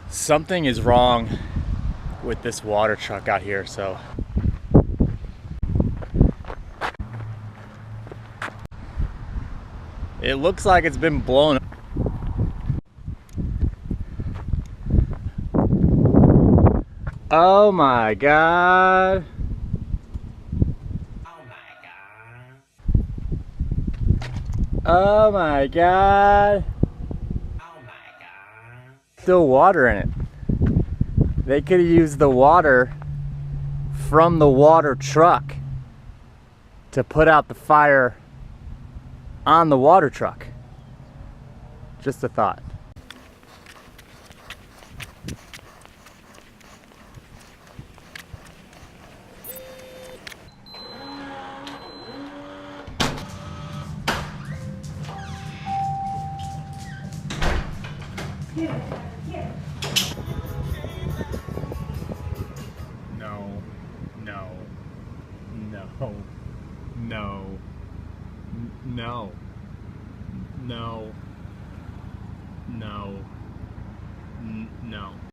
Something is wrong with this water truck out here, so it looks like it's been blown up. Oh my god. Oh my god. Still water in it. They could have used the water from the water truck to put out the fire on the water truck. Just a thought. No, no, no, no, no, no, no, no.